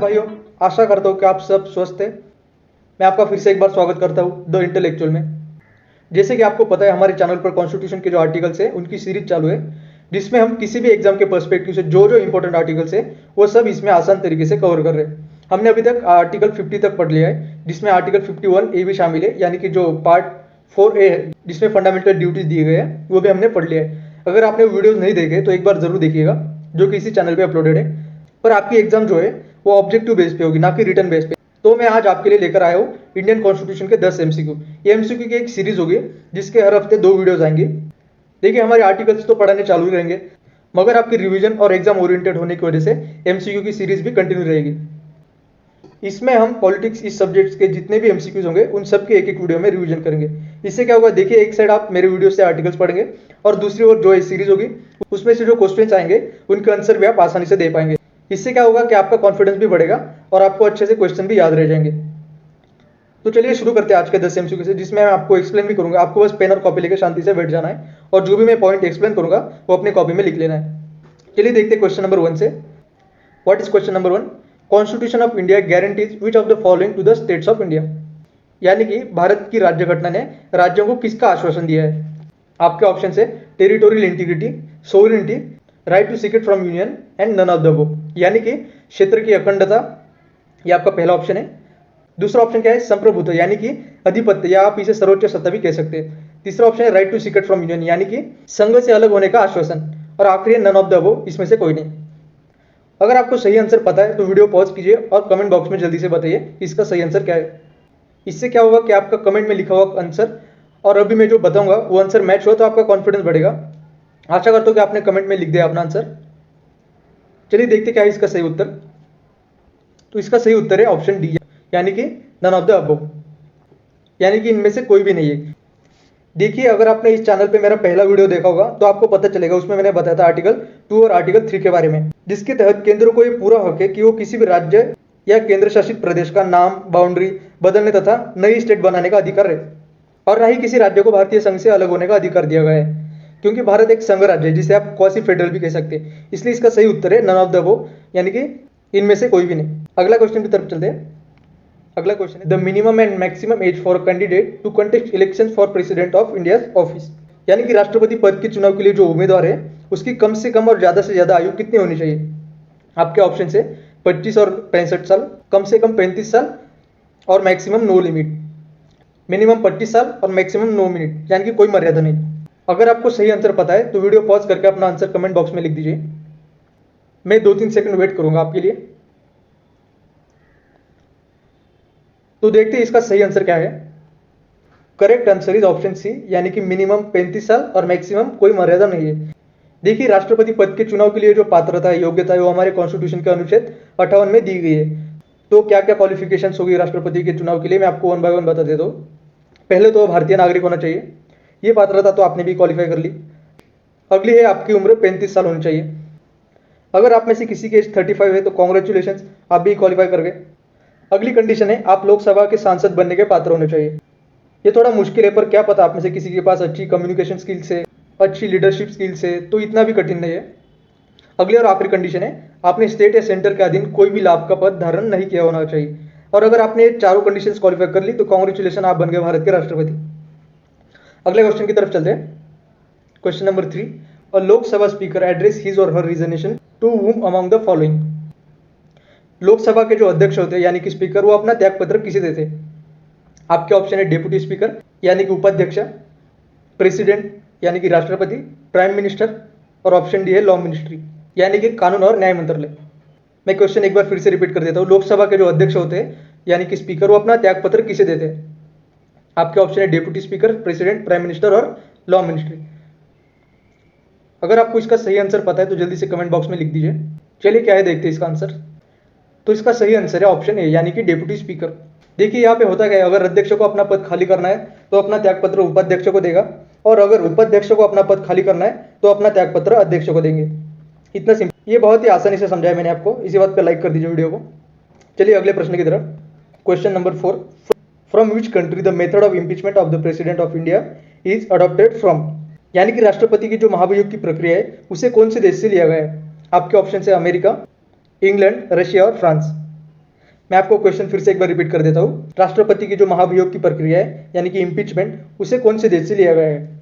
भाइयों, आशा करता हूँ कि आप सब स्वस्थ हैं। मैं आपका फिर से एक बार स्वागत करता हूँ द इंटेलेक्चुअल में। जैसे कि आपको पता है, हमारे चैनल पर कॉन्स्टिट्यूशन के जो आर्टिकल्स हैं उनकी सीरीज चालू है, जिसमें हम किसी भी एग्जाम के पर्सपेक्टिव से जो जो इंपॉर्टेंट आर्टिकल्स है वो सब इसमें आसान तरीके से कवर कर रहे हैं। हमने अभी तक आर्टिकल 50 तक पढ़ लिया है, जिसमें आर्टिकल 51 ए भी शामिल है, यानी कि जो पार्ट 4A है जिसमें फंडामेंटल ड्यूटीज दिए गए हैं वो भी हमने पढ़ लिया है। अगर आपने वीडियोज नहीं देखे तो एक बार जरूर देखिएगा, जो कि इसी चैनल पे अपलोडेड है। पर आपकी एग्जाम जो है वो ऑब्जेक्टिव बेस पे होगी, ना कि रिटर्न बेस पे। तो मैं आज आपके लिए लेकर आया हूँ इंडियन कॉन्स्टिट्यूशन के 10 एमसीक्यू। ये एमसीक्यू की एक सीरीज होगी जिसके हर हफ्ते 2 वीडियोज आएंगे। देखिए, हमारे आर्टिकल्स तो पढ़ाने चालू ही रहेंगे, मगर आपकी रिवीजन और एग्जाम ओरिएंटेड होने की वजह से एमसीक्यू की सीरीज भी कंटिन्यू रहेगी। इसमें हम पॉलिटिक्स इस सब्जेक्ट्स के जितने भी एमसीक्यूज होंगे उन सब के एक एक वीडियो में रिवीजन करेंगे। इससे क्या होगा, देखिए, एक साइड आप मेरे वीडियो से आर्टिकल्स पढ़ेंगे और दूसरी ओर जो सीरीज होगी उसमें से जो क्वेश्चंस आएंगे उनके आंसर भी आप आसानी से दे पाएंगे। इससे क्या होगा कि आपका कॉन्फिडेंस भी बढ़ेगा और आपको अच्छे से क्वेश्चन भी याद रह जाएंगे। तो चलिए शुरू करते हैं आज के 10 एमसीक्यू से, जिसमें मैं आपको एक्सप्लेन भी करूंगा। आपको बस पेन और कॉपी लेकर शांति से बैठ जाना है और जो भी मैं पॉइंट एक्सप्लेन करूंगा वो अपनी कॉपी में लिख लेना है। चलिए देखते हैं क्वेश्चन नंबर 1 से। What is question number 1? Constitution of India guarantees which of the following to the states of India? यानी कि भारत की राज्य घटना ने राज्यों को किसका आश्वासन दिया है? आपके ऑप्शन है territorial integrity, sovereignty, right to seek it from union and none of the above. यानी कि क्षेत्र की अखंडता, यह आपका पहला ऑप्शन है। दूसरा ऑप्शन क्या है? संप्रभुत्व, यानी कि अधिपत्य, या आप इसे सर्वोच्च सत्ता भी कह सकते हैं। तीसरा ऑप्शन है right to seek it from union, यानी कि संघ से अलग होने का आश्वासन। और आखिरी है नन ऑफ द अबव, इसमें से कोई नहीं। अगर आपको सही आंसर पता है तो वीडियो पॉज कीजिए और कमेंट बॉक्स में जल्दी से बताइए इसका सही आंसर क्या है। इससे क्या होगा कि आपका कमेंट में लिखा हुआ आंसर और अभी मैं जो बताऊंगा वो आंसर मैच हो तो आपका कॉन्फिडेंस बढ़ेगा। आशा करता हूं कि आपने कमेंट में लिख दिया अपना आंसर। चलिए देखते क्या है इसका सही उत्तर। तो इसका सही उत्तर है ऑप्शन डी, यानी कि नन ऑफ द अबव, यानी कि इनमें से कोई भी नहीं है। देखिए, अगर आपने इस चैनल पे मेरा पहला वीडियो देखा होगा तो आपको पता चलेगा, उसमें मैंने बताया था आर्टिकल 2 और आर्टिकल 3 के बारे में, जिसके तहत केंद्र को ये पूरा हक है कि वो किसी भी राज्य या केंद्र शासित प्रदेश का नाम, बाउंड्री बदलने तथा नई स्टेट बनाने का अधिकार है। और न ही किसी राज्य को भारतीय संघ से अलग होने का अधिकार दिया गया है, क्योंकि भारत एक संघ राज्य है जिसे आप क्वासी फेडरल भी कह सकते हैं। इसलिए इसका सही उत्तर है नन ऑफ द अबव, यानी कि इनमें से कोई भी नहीं। अगला क्वेश्चन की तरफ चलते हैं। अगला क्वेश्चन है the minimum and maximum age for candidate to contest election for president of India office. यानी कि राष्ट्रपति पद के चुनाव के लिए जो उम्मीदवार है उसकी कम से कम और ज्यादा से ज्यादा आयु कितनी होनी चाहिए? आपके ऑप्शन है 25 और 65 साल, कम से कम 35 साल और मैक्सिमम नो लिमिट। मिनिमम 25 साल और मैक्सिमम 9 मिनट, यानी कि कोई मर्यादा नहीं। अगर आपको सही आंसर पता है तो वीडियो पॉज करके अपना आंसर कमेंट बॉक्स में लिख दीजिए। मैं 2-3 सेकंड वेट करूंगा आपके लिए। तो देखते हैं इसका सही आंसर क्या है। Correct answer is option C, यानी कि मिनिमम 35 साल और मैक्सिमम कोई मर्यादा नहीं है। देखिए, राष्ट्रपति पद के चुनाव के लिए जो पात्रता है, योग्यता है, वो हमारे कॉन्स्टिट्यूशन के अनुच्छेद 58 में दी गई है। तो क्या क्या क्वालिफिकेशंस होगी राष्ट्रपति के चुनाव के लिए, मैं आपको 1 बाय 1 बता देता हूँ। पहले तो भारतीय नागरिक होना चाहिए, ये पात्रता तो आपने भी क्वालिफाई कर ली। अगली है आपकी उम्र 35 साल होनी चाहिए। अगर आप में से किसी के एज 35 है तो कॉन्ग्रेचुलेशन, आप भी क्वालिफाई कर गए। अगली कंडीशन है आप लोकसभा के सांसद बनने के पात्र होने चाहिए। ये थोड़ा मुश्किल है, पर क्या पता आप में से किसी के पास अच्छी कम्युनिकेशन स्किल्स है, अच्छी लीडरशिप स्किल्स है, तो इतना भी कठिन नहीं है। अगली और आखिरी कंडीशन है आपने स्टेट या सेंटर के अधीन कोई भी लाभ का पद धारण नहीं किया होना चाहिए। और अगर आपने चारों कंडीशंस क्वालिफाई कर ली तो कॉन्ग्रेचुलेशन, आप बन गए भारत के राष्ट्रपति। अगले क्वेश्चन की तरफ चलते हैं। Question number 3, a Lok Sabha speaker address his or her resignation to whom among the following? Lok Sabha के जो अध्यक्ष होते हैं, यानी कि स्पीकर, वो अपना त्याग पत्र किसे देते हैं? आपके ऑप्शन है डेप्यूटी स्पीकर, यानी कि उपाध्यक्ष, प्रेसिडेंट, यानी कि राष्ट्रपति, प्राइम मिनिस्टर, और ऑप्शन डी है लॉ मिनिस्ट्री, यानी कि कानून और न्याय मंत्रालय। मैं क्वेश्चन एक बार फिर से रिपीट कर देता हूँ। लोकसभा के जो अध्यक्ष होते हैं, यानी कि स्पीकर, वो अपना त्याग पत्र किसे देते हैं? आपके ऑप्शन है deputy speaker, president, prime minister और लॉ मिनिस्ट्री। अगर आपको इसका सही आंसर पता है तो जल्दी से कमेंट बॉक्स में लिख दीजिए। चलिए क्या है देखते हैं इसका आंसर। तो इसका सही आंसर है ऑप्शन ए, यानी कि डेप्यूटी स्पीकर। देखिए, यहाँ पे होता क्या है, अगर अध्यक्ष को अपना पद खाली करना है तो अपना त्यागपत्र उपाध्यक्ष को देगा, और अगर उपाध्यक्ष को अपना पद खाली करना है तो अपना त्यागपत्र अध्यक्ष को देंगे। इतना सिंपल। ये बहुत ही आसानी से समझाया मैंने आपको, इसी बात पर लाइक कर दीजिए वीडियो को। चलिए अगले प्रश्न की तरफ। Question number 4, from which country the method of impeachment of the president of India is adopted from? यानी कि राष्ट्रपति की जो महाभियोग की प्रक्रिया है उसे कौन से देश से लिया गया है? आपके ऑप्शन है अमेरिका, इंग्लैंड, रशिया और फ्रांस। मैं आपको क्वेश्चन फिर से एक बार रिपीट कर देता हूँ। राष्ट्रपति की जो महाभियोग की प्रक्रिया है यानी कि इम्पीचमेंट, उसे कौन से देश से लिया गया है?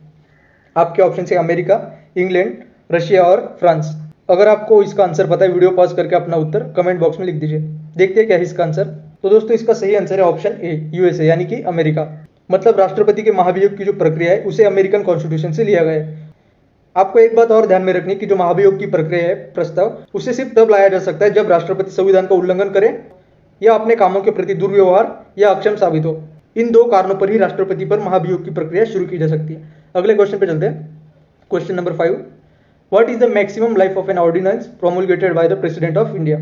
आपके ऑप्शन है अमेरिका, इंग्लैंड, रशिया और फ्रांस। अगर आपको इसका आंसर पता है, वीडियो पॉज करके अपना उत्तर कमेंट बॉक्स में लिख दीजिए। देखते हैं क्या है इसका आंसर। तो दोस्तों इसका सही आंसर है ऑप्शन ए, यूएसए यानी कि अमेरिका। मतलब राष्ट्रपति के महाभियोग की जो प्रक्रिया है उसे अमेरिकन कॉन्स्टिट्यूशन से लिया गया है। आपको एक बात और ध्यान में रखनी कि जो महाभियोग की प्रक्रिया है, प्रस्ताव, उसे सिर्फ तब लाया जा सकता है जब राष्ट्रपति संविधान का उल्लंघन करे या अपने कामों के प्रति दुर्व्यवहार या अक्षम साबित हो। इन दो कारणों पर ही राष्ट्रपति पर महाभियोग की प्रक्रिया शुरू की जा सकती है। अगले क्वेश्चन पे चलते हैं। Question number 5, what is the maximum life of an ordinance promulgated by the president of India?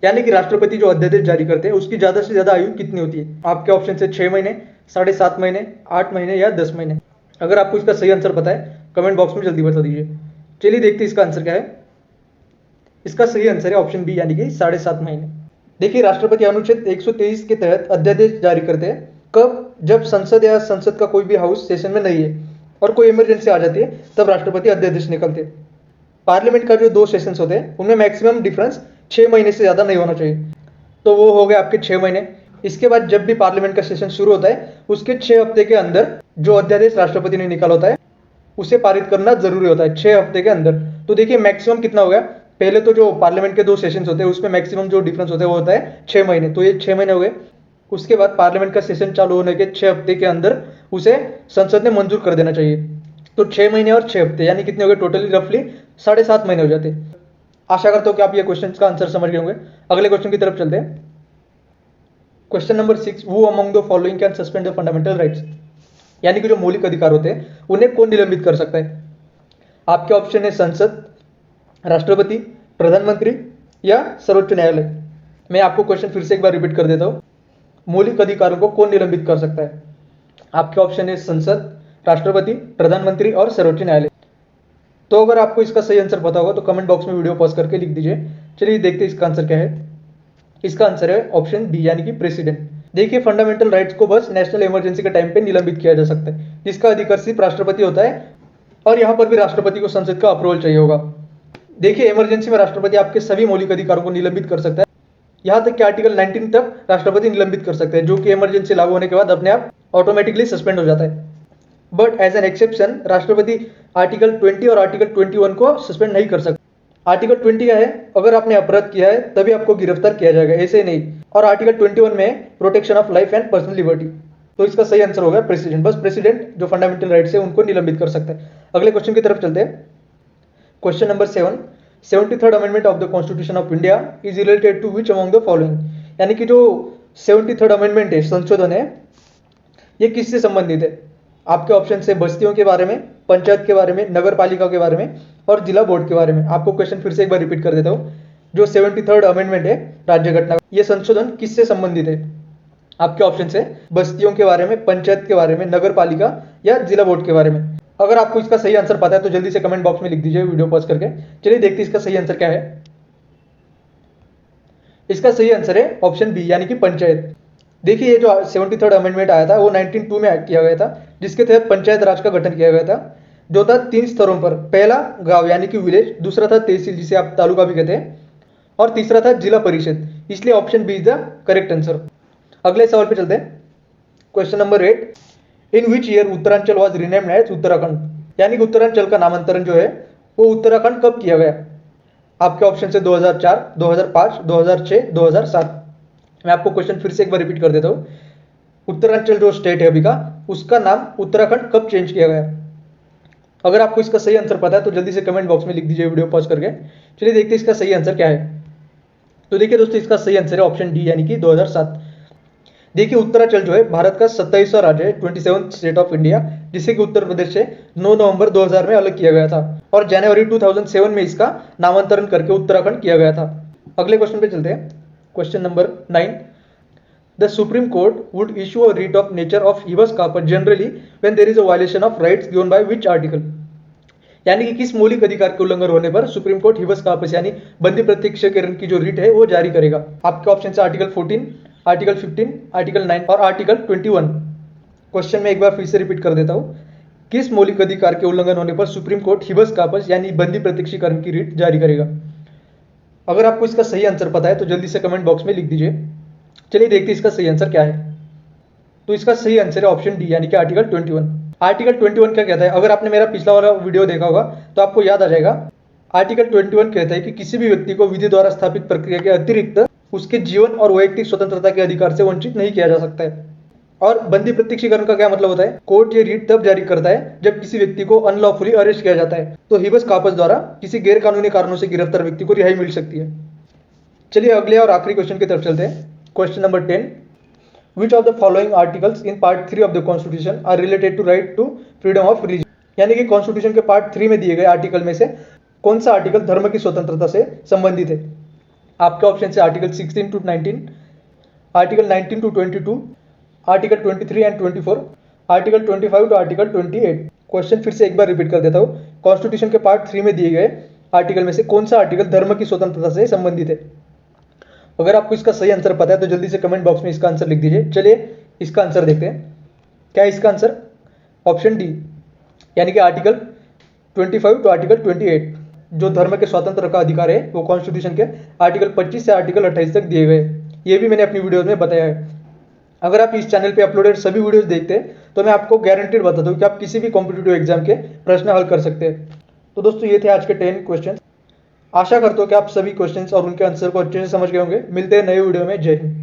यानी कि राष्ट्रपति जो अध्यादेश जारी करते हैं उसकी ज्यादा से ज्यादा आयु कितनी होती है? आपके ऑप्शन है 6 महीने, 7.5 महीने, 8 महीने या 10 महीने। अगर आपको इसका सही आंसर पता है कमेंट बॉक्स में जल्दी बता दीजिए। चलिए देखते हैं इसका आंसर क्या है। इसका सही आंसर है ऑप्शन बी यानी कि 7.5 महीने। देखिए राष्ट्रपति अनुच्छेद 123 के तहत अध्यादेश जारी करते हैं कब? जब संसद या संसद का कोई भी हाउस सेशन में नहीं है और कोई इमरजेंसी आ जाती है तब राष्ट्रपति अध्यादेश निकलते हैं। पार्लियामेंट का जो 2 सेशंस होते हैं उनमें मैक्सिमम डिफरेंस 6 महीने से ज्यादा नहीं होना चाहिए, तो वो हो गए आपके 6 महीने। इसके बाद जब भी पार्लियामेंट का सेशन शुरू होता है उसके 6 हफ्ते के अंदर जो अध्यादेश राष्ट्रपति ने निकाला होता है उसे पारित करना जरूरी होता है 6 हफ्ते के अंदर। तो देखिए मैक्सिमम कितना हो गया। पहले तो जो पार्लियामेंट के 2 सेशंस होते हैं उसमें मैक्सिमम जो डिफरेंस होता है वो होता है 6 महीने, तो ये 6 महीने हो गए। उसके बाद पार्लियामेंट का सेशन चालू होने के 6 हफ्ते के अंदर उसे संसद ने मंजूर कर देना चाहिए। तो 6 महीने और 6 हफ्ते यानी कितने हो गए? टोटली रफली 7.5 महीने हो जाते। आशा करता हूं कि आप ये क्वेश्चन का आंसर समझ गए होंगे। अगले क्वेश्चन की तरफ चलते हैं। Question number 6, who among the following can suspend the fundamental rights? यानी कि जो मौलिक अधिकार होते हैं उन्हें कौन निलंबित कर सकता है? आपके ऑप्शन है संसद, राष्ट्रपति, प्रधानमंत्री या सर्वोच्च न्यायालय। मैं आपको क्वेश्चन फिर से एक बार रिपीट कर देता हूं। मौलिक अधिकारों को कौन निलंबित कर सकता है? आपके ऑप्शन है संसद, राष्ट्रपति, प्रधानमंत्री और सर्वोच्च न्यायालय। तो अगर आपको इसका सही आंसर पता होगा तो कमेंट बॉक्स में वीडियो पॉज करके लिख दीजिए। चलिए देखते हैं इसका आंसर क्या है। इसका आंसर है ऑप्शन बी यानी कि प्रेसिडेंट। देखिए फंडामेंटल राइट्स को बस नेशनल इमरजेंसी के टाइम पे निलंबित किया जा सकता है, जिसका अधिकार सिर्फ राष्ट्रपति होता है और यहाँ पर भी राष्ट्रपति को संसद का अप्रूवल चाहिए होगा। देखिए इमरजेंसी में राष्ट्रपति आपके सभी मौलिक अधिकारों को निलंबित कर सकता है, यहाँ तक कि आर्टिकल 19 तक राष्ट्रपति निलंबित कर सकते हैं, जो कि इमरजेंसी लागू होने के बाद अपने आप ऑटोमेटिकली सस्पेंड हो जाता है। बट एज एन एक्सेप्शन राष्ट्रपति आर्टिकल 20 और आर्टिकल 21 को सस्पेंड नहीं कर सकते। आर्टिकल 20 क्या है? अगर आपने अपराध किया है तभी आपको गिरफ्तार किया जाएगा, ऐसे ही नहीं। और आर्टिकल 21 में protection of life and personal liberty. तो इसका सही आंसर होगा प्रेसिडेंट। बस प्रेसिडेंट जो फंडामेंटल राइट्स है उनको निलंबित कर सकता है। अगले क्वेश्चन की तरफ चलते हैं। Question number 7, 73rd amendment of the constitution of India is related to which among the following? यानी कि जो 73rd अमेंडमेंट है, संशोधन है, ये किससे संबंधित है? आपके ऑप्शन से बस्तियों के बारे में, पंचायत के बारे में, नगर पालिका के बारे में और जिला बोर्ड के बारे में। आपको क्वेश्चन फिर से एक बार रिपीट कर देता हूँ। जो 73rd अमेंडमेंट है राज्य घटना, ये संशोधन किससे संबंधित है? आपके ऑप्शन है बस्तियों के बारे में, पंचायत के बारे में, नगर पालिका या जिला बोर्ड के बारे में। अगर आपको इसका सही आंसर पता है तो जल्दी से कमेंट बॉक्स में लिख दीजिए वीडियो पॉज करके। चलिए देखते हैं इसका सही आंसर क्या है। इसका सही आंसर है ऑप्शन बी यानी कि पंचायत। देखिए ये जो 73rd अमेंडमेंट आया था वो 1902 में किया गया था, जिसके तहत पंचायत राज का गठन किया गया था, जो था 3 स्तरों पर। पहला गांव यानी कि विलेज, दूसरा था तहसील जिसे आप तालुका भी कहते हैं, और तीसरा था जिला परिषद। इसलिए option B is the correct answer. अगले सवाल पे चलते हैं। Question number 8, in which year Uttaranchal was renamed as Uttarakhand? यानी कि उत्तरांचल का नामांतरण जो है वो उत्तराखंड कब किया गया? आपके ऑप्शन से 2004, 2005, 2006, 2007। मैं आपको क्वेश्चन फिर से एक बार रिपीट कर देता हूँ। उत्तरांचल जो स्टेट है अभी का, उसका नाम उत्तराखंड कब चेंज किया गया? अगर आपको इसका सही आंसर पता है तो जल्दी से कमेंट बॉक्स में लिख दीजिए वीडियो पॉज करके। चलिए देखते हैं इसका सही आंसर क्या है। तो देखिए दोस्तों इसका सही आंसर है ऑप्शन डी यानी कि 2007। देखिए उत्तरांचल जो है भारत का 27वां राज्य है, 27th स्टेट ऑफ इंडिया, जिसे कि उत्तर प्रदेश से 9 नवंबर 2000 में अलग किया गया था और जनवरी 2007 में इसका नामांतरण करके उत्तराखंड किया गया था। अगले क्वेश्चन पे चलते हैं। Question number 9, the Supreme Court would issue a writ of nature of habeas corpus generally when there is a violation of rights given by which article? यानी कि किस मौलिक अधिकार के उल्लंघन होने पर सुप्रीम कोर्ट हिबस कॉर्पस यानी बंदी प्रत्यक्षीकरण की जो रिट है वो जारी करेगा? आपके ऑप्शन है आर्टिकल 14, आर्टिकल 15, आर्टिकल 9 और आर्टिकल 21। क्वेश्चन में एक बार फिर से रिपीट कर देता हूँ। किस मौलिक अधिकार के उल्लंघन होने पर सुप्रीम कोर्ट हिबस कॉर्पस यानी बंदी प्रत्यक्षीकरण की रिट जारी करेगा? अगर आपको इसका सही आंसर पता है तो जल्दी से कमेंट बॉक्स में लिख दीजिए। चलिए देखते हैं इसका सही आंसर क्या है। तो इसका सही आंसर है ऑप्शन डी, यानी कि आर्टिकल 21। आर्टिकल 21 क्या कहता है? अगर आपने मेरा पिछला वाला वीडियो देखा होगा तो आपको याद आ जाएगा। आर्टिकल 21 कहता है कि किसी भी व्यक्ति को विधि द्वारा स्थापित प्रक्रिया के अतिरिक्त उसके जीवन और वैयक्तिक स्वतंत्रता के अधिकार से वंचित नहीं किया जा सकता है। और बंदी प्रत्यक्षीकरण का क्या मतलब होता है? कोर्ट ये रीट तब जारी करता है जब किसी व्यक्ति को अनलॉफुली अरेस्ट किया जाता है, तो हिबस कॉर्पस द्वारा किसी गैर कानूनी कारणों से गिरफ्तार व्यक्ति को रिहाई मिल सकती है। चलिए अगले और आखिरी क्वेश्चन की तरफ चलते हैं। Question number 10, which of the following articles in part 3 of the constitution are related to right to freedom of religion? यानी कि कॉन्स्टिट्यूशन के पार्ट 3 में दिए गए आर्टिकल में से कौन सा आर्टिकल धर्म की स्वतंत्रता से संबंधित है? आपके ऑप्शन से article 16 to 19, article 19 to 22, article 23 and 24, article 25 to article 28। Question फिर से एक बार रिपीट कर देता हूँ। कॉन्स्टिट्यूशन के पार्ट 3 में दिए गए आर्टिकल में से कौन सा आर्टिकल धर्म की स्वतंत्रता से संबंधित है? अगर आपको इसका सही आंसर पता है तो जल्दी से कमेंट बॉक्स में इसका आंसर लिख दीजिए। चलिए इसका आंसर देखते हैं। क्या है इसका आंसर? ऑप्शन डी, यानी कि आर्टिकल 25 टू आर्टिकल 28। जो धर्म के स्वतंत्र का अधिकार है वो कॉन्स्टिट्यूशन के आर्टिकल 25 से आर्टिकल 28 तक दिए गए। ये भी मैंने अपनी वीडियोज में बताया है। अगर आप इस चैनल पे अपलोडेड सभी वीडियोस देखते हैं तो मैं आपको गारंटेड बताता हूँ कि आप किसी भी कॉम्पिटिटिव एग्जाम के प्रश्न हल कर सकते हैं। तो दोस्तों ये थे आज के 10 क्वेश्चन। आशा करता हूँ कि आप सभी क्वेश्चंस और उनके आंसर को अच्छे से समझ गए होंगे। मिलते हैं नए वीडियो में। जय हिंद।